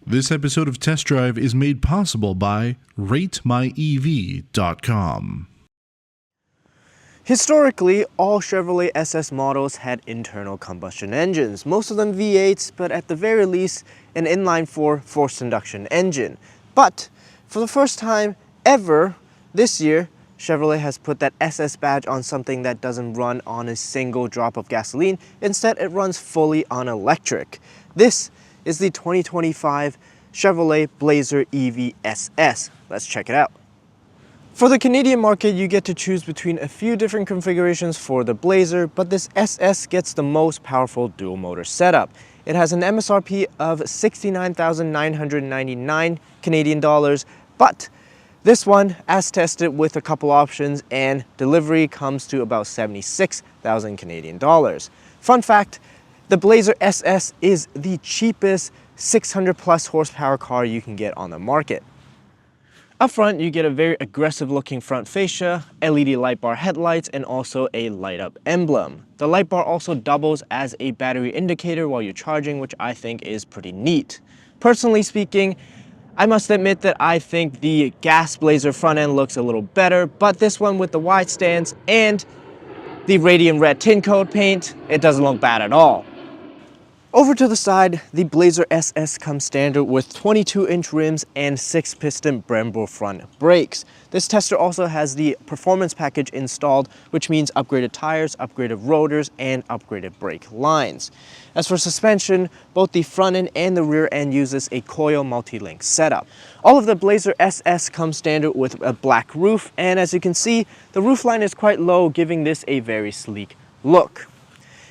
This episode of Test Drive is made possible by RateMyEV.com. Historically, all Chevrolet SS models had internal combustion engines, most of them V8s, but at the very least, an inline-4 forced induction engine. But for the first time ever this year, Chevrolet has put that SS badge on something that doesn't run on a single drop of gasoline. Instead, it runs fully on electric. This is the 2025 Chevrolet Blazer EV SS. Let's check it out. For the Canadian market, you get to choose between a few different configurations for the Blazer, but this SS gets the most powerful dual motor setup. It has an MSRP of 69,999 Canadian dollars, but this one, as tested with a couple options and delivery, comes to about 76,000 Canadian dollars. Fun fact, the Blazer SS is the cheapest 600 plus horsepower car you can get on the market. Up front, you get a very aggressive looking front fascia, LED light bar headlights, and also a light up emblem. The light bar also doubles as a battery indicator while you're charging, which I think is pretty neat. Personally speaking, I must admit that I think the gas Blazer front end looks a little better, but this one with the wide stance and the radium red tint coat paint, it doesn't look bad at all. Over to the side, the Blazer SS comes standard with 22-inch rims and 6-piston Brembo front brakes. This tester also has the performance package installed, which means upgraded tires, upgraded rotors, and upgraded brake lines. As for suspension, both the front end and the rear end uses a coil multi-link setup. All of the Blazer SS comes standard with a black roof, and as you can see, the roofline is quite low, giving this a very sleek look.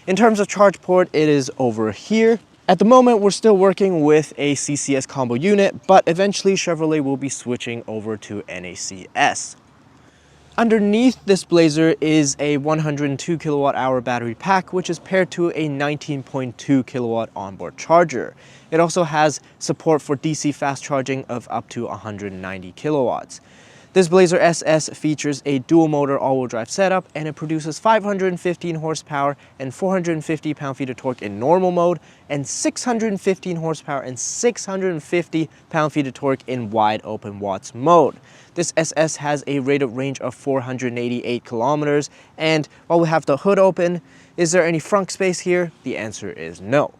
In terms of charge port, it is over here. At the moment, we're still working with a CCS combo unit, but eventually Chevrolet will be switching over to NACS. Underneath this Blazer is a 102 kilowatt hour battery pack, which is paired to a 19.2 kilowatt onboard charger. It also has support for DC fast charging of up to 190 kilowatts. This Blazer SS features a dual motor all-wheel drive setup, and it produces 515 horsepower and 450 pound-feet of torque in normal mode, and 615 horsepower and 650 pound-feet of torque in wide open watts mode. This SS has a rated range of 488 kilometers, and while we have the hood open, is there any frunk space here? The answer is no.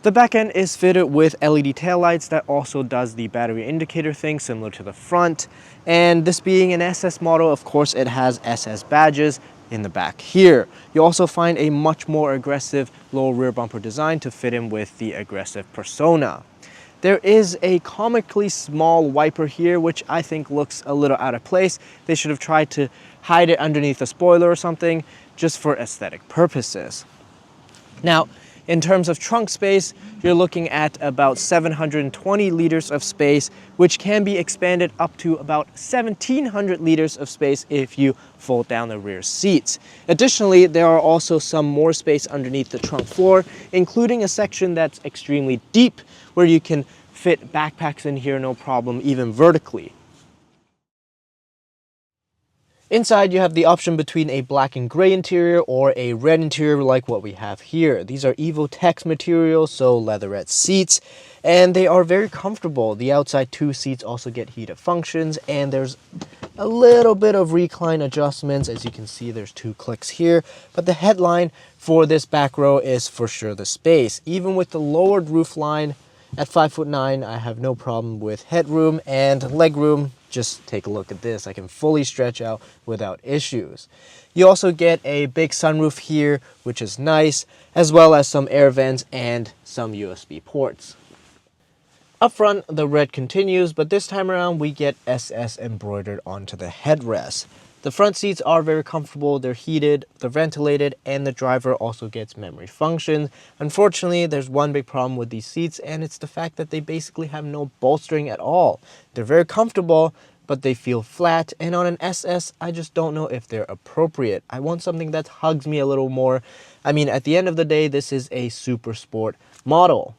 The back end is fitted with LED taillights that also does the battery indicator thing similar to the front. And this being an SS model, of course, it has SS badges in the back here. You'll also find a much more aggressive lower rear bumper design to fit in with the aggressive persona. There is a comically small wiper here, which I think looks a little out of place. They should have tried to hide it underneath a spoiler or something just for aesthetic purposes. Now, in terms of trunk space, you're looking at about 720 liters of space, which can be expanded up to about 1,700 liters of space if you fold down the rear seats. Additionally, there are also some more space underneath the trunk floor, including a section that's extremely deep where you can fit backpacks in here no problem, even vertically. Inside, you have the option between a black and gray interior or a red interior like what we have here. These are Evotex materials, so leatherette seats, and they are very comfortable. The outside two seats also get heated functions, and there's a little bit of recline adjustments. As you can see, there's 2 clicks here, but the headline for this back row is for sure the space. Even with the lowered roof line at 5'9", I have no problem with headroom and legroom. Just take a look at this. I can fully stretch out without issues. You also get a big sunroof here, which is nice, as well as some air vents and some USB ports. Up front, the red continues, but this time around we get SS embroidered onto the headrest. The front seats are very comfortable, they're heated, they're ventilated, and the driver also gets memory functions. Unfortunately, there's one big problem with these seats, and it's the fact that they basically have no bolstering at all. They're very comfortable, but they feel flat, and on an SS, I just don't know if they're appropriate. I want something that hugs me a little more. I mean, at the end of the day, this is a super sport model.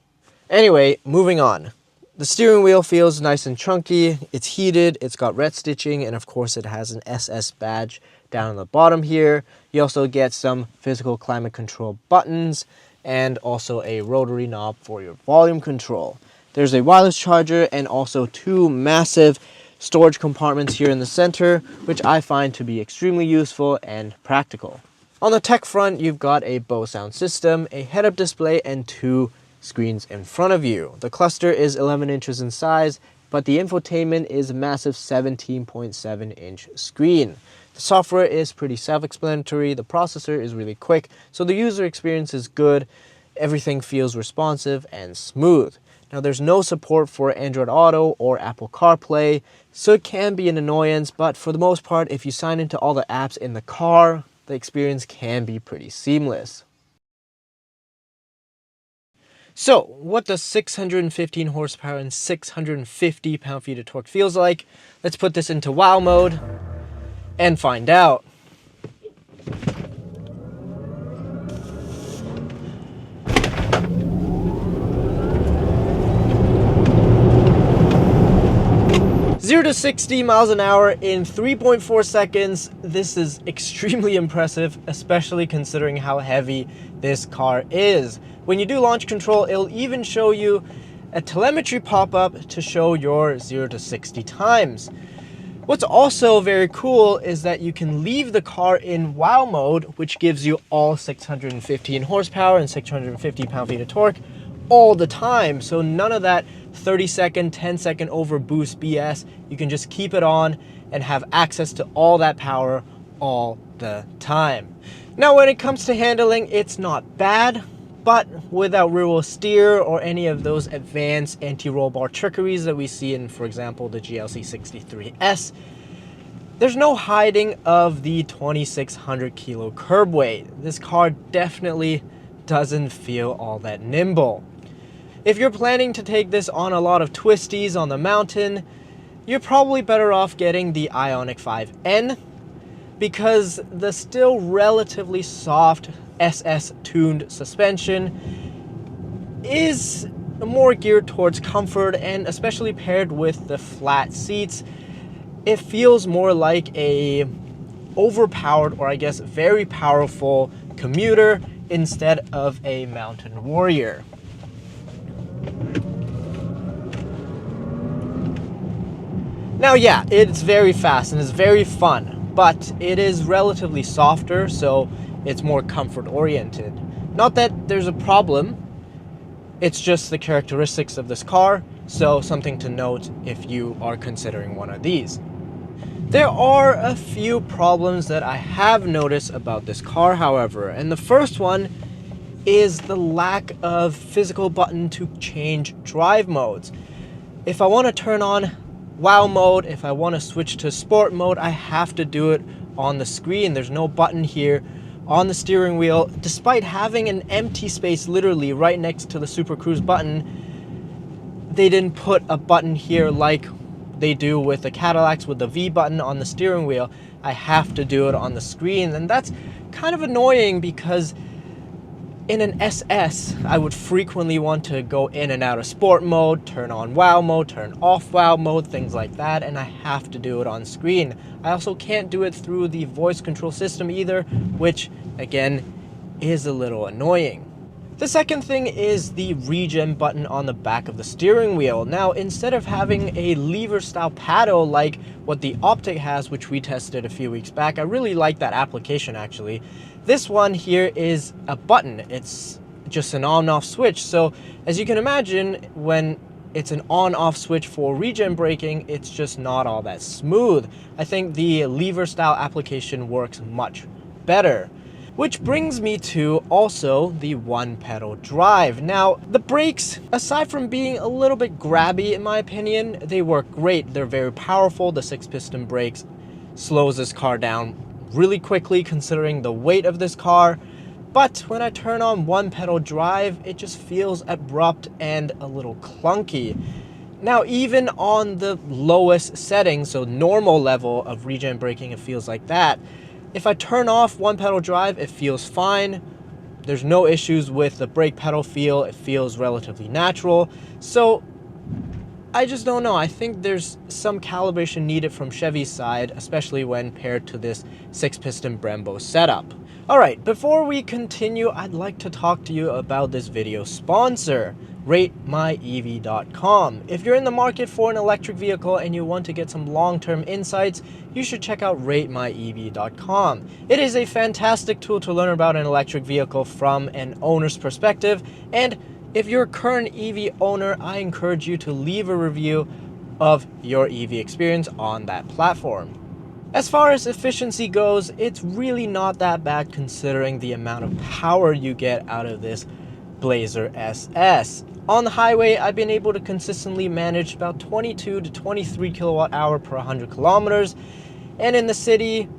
Anyway, moving on. The steering wheel feels nice and chunky, it's heated, it's got red stitching, and of course it has an SS badge down on the bottom here. You also get some physical climate control buttons and also a rotary knob for your volume control. There's a wireless charger and also two massive storage compartments here in the center, which I find to be extremely useful and practical. On the tech front, you've got a Bose sound system, a head-up display, and two screens in front of you. The cluster is 11 inches in size, but the infotainment is a massive 17.7-inch screen. The software is pretty self-explanatory, the processor is really quick, so the user experience is good, everything feels responsive and smooth. Now there's no support for Android Auto or Apple CarPlay, so it can be an annoyance, but for the most part, if you sign into all the apps in the car, the experience can be pretty seamless. So, what does 615 horsepower and 650 pound-feet of torque feels like? Let's put this into wow mode and find out. Zero to 60 miles an hour in 3.4 seconds. This is extremely impressive, especially considering how heavy this car is. When you do launch control, it'll even show you a telemetry pop-up to show your 0 to 60 times. What's also very cool is that you can leave the car in wow mode, which gives you all 615 horsepower and 650 pound-feet of torque all the time. So none of that 30-second, 10-second overboost BS. You can just keep it on and have access to all that power all the time. Now, when it comes to handling, it's not bad, but without rear-wheel steer or any of those advanced anti-roll bar trickeries that we see in, for example, the GLC 63S, there's no hiding of the 2,600 kilo curb weight. This car definitely doesn't feel all that nimble. If you're planning to take this on a lot of twisties on the mountain, you're probably better off getting the Ioniq 5N, because the still relatively soft SS-tuned suspension is more geared towards comfort, and especially paired with the flat seats, it feels more like a overpowered, or I guess very powerful commuter instead of a mountain warrior. Now, yeah, it's very fast and it's very fun, but it is relatively softer, so it's more comfort oriented. Not that there's a problem, it's just the characteristics of this car, so something to note if you are considering one of these. There are a few problems that I have noticed about this car, however, and the first one is the lack of physical button to change drive modes. If I want to turn on wow mode, if I want to switch to sport mode, I have to do it on the screen. There's no button here on the steering wheel, despite having an empty space literally right next to the Super Cruise button. They didn't put a button here like they do with the Cadillacs with the V button on the steering wheel. I have to do it on the screen, and that's kind of annoying because in an SS, I would frequently want to go in and out of sport mode, turn on wow mode, turn off wow mode, things like that, and I have to do it on screen. I also can't do it through the voice control system either, which, again, is a little annoying. The second thing is the regen button on the back of the steering wheel. Now, instead of having a lever-style paddle like what the Optic has, which we tested a few weeks back, I really like that application actually. This one here is a button. It's just an on-off switch. So as you can imagine, when it's an on-off switch for regen braking, it's just not all that smooth. I think the lever-style application works much better. Which brings me to also the one-pedal drive. Now, the brakes, aside from being a little bit grabby in my opinion, they work great. They're very powerful. The 6-piston brakes slows this car down really quickly considering the weight of this car. But when I turn on one-pedal drive, it just feels abrupt and a little clunky. Now, even on the lowest setting, so normal level of regen braking, it feels like that. If I turn off one-pedal drive, it feels fine. There's no issues with the brake pedal feel. It feels relatively natural. So I just don't know. I think there's some calibration needed from Chevy's side, especially when paired to this 6-piston Brembo setup. Alright, before we continue, I'd like to talk to you about this video sponsor. ratemyev.com. If you're in the market for an electric vehicle and you want to get some long-term insights, you should check out ratemyev.com. It is a fantastic tool to learn about an electric vehicle from an owner's perspective, and if you're a current EV owner, I encourage you to leave a review of your EV experience on that platform. As far as efficiency goes, it's really not that bad considering the amount of power you get out of this Blazer SS. On the highway, I've been able to consistently manage about 22 to 23 kilowatt hour per 100 kilometers, and in the city,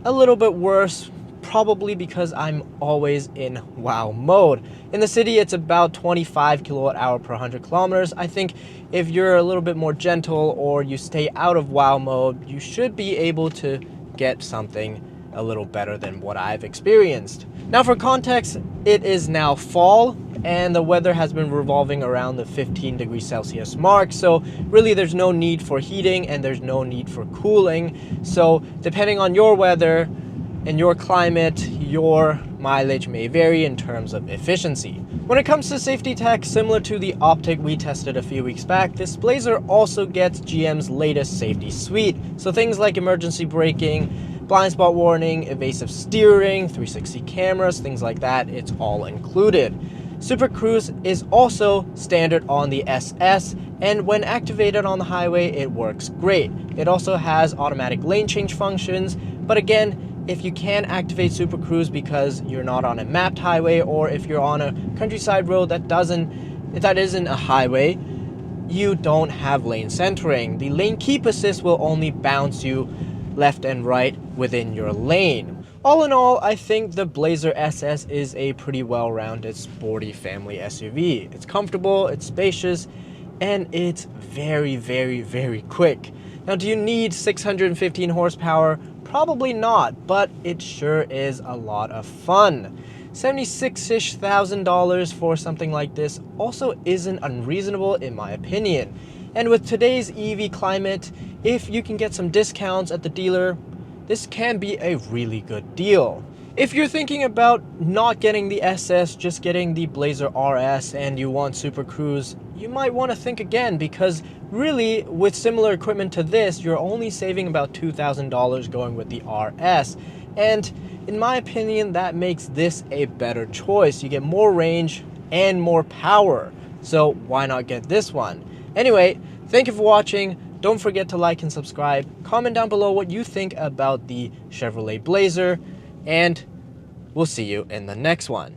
a little bit worse, probably because I'm always in wow mode. In the city, it's about 25 kilowatt hour per 100 kilometers. I think if you're a little bit more gentle or you stay out of wow mode, you should be able to get something a little better than what I've experienced. Now for context, it is now fall and the weather has been revolving around the 15 degrees Celsius mark, so really there's no need for heating and there's no need for cooling. So depending on your weather and your climate, your mileage may vary in terms of efficiency. When it comes to safety tech, similar to the Optic we tested a few weeks back, this Blazer also gets GM's latest safety suite. So things like emergency braking, blind spot warning, evasive steering, 360 cameras, things like that, it's all included. Super Cruise is also standard on the SS, and when activated on the highway, it works great. It also has automatic lane change functions, but again, if you can activate Super Cruise because you're not on a mapped highway, or if you're on a countryside road that isn't a highway, you don't have lane centering. The lane keep assist will only bounce you left and right within your lane. All in all, I think the Blazer SS is a pretty well-rounded sporty family SUV. It's comfortable, it's spacious, and it's very, very, very quick. Now, do you need 615 horsepower? Probably not, but it sure is a lot of fun. $76,000-ish for something like this also isn't unreasonable in my opinion. And with today's EV climate, if you can get some discounts at the dealer, this can be a really good deal. If you're thinking about not getting the SS, just getting the Blazer RS, and you want Super Cruise, you might want to think again, because really, with similar equipment to this, you're only saving about $2,000 going with the RS. And in my opinion, that makes this a better choice. You get more range and more power. So why not get this one? Anyway, thank you for watching. Don't forget to like and subscribe. Comment down below what you think about the Chevrolet Blazer, and we'll see you in the next one.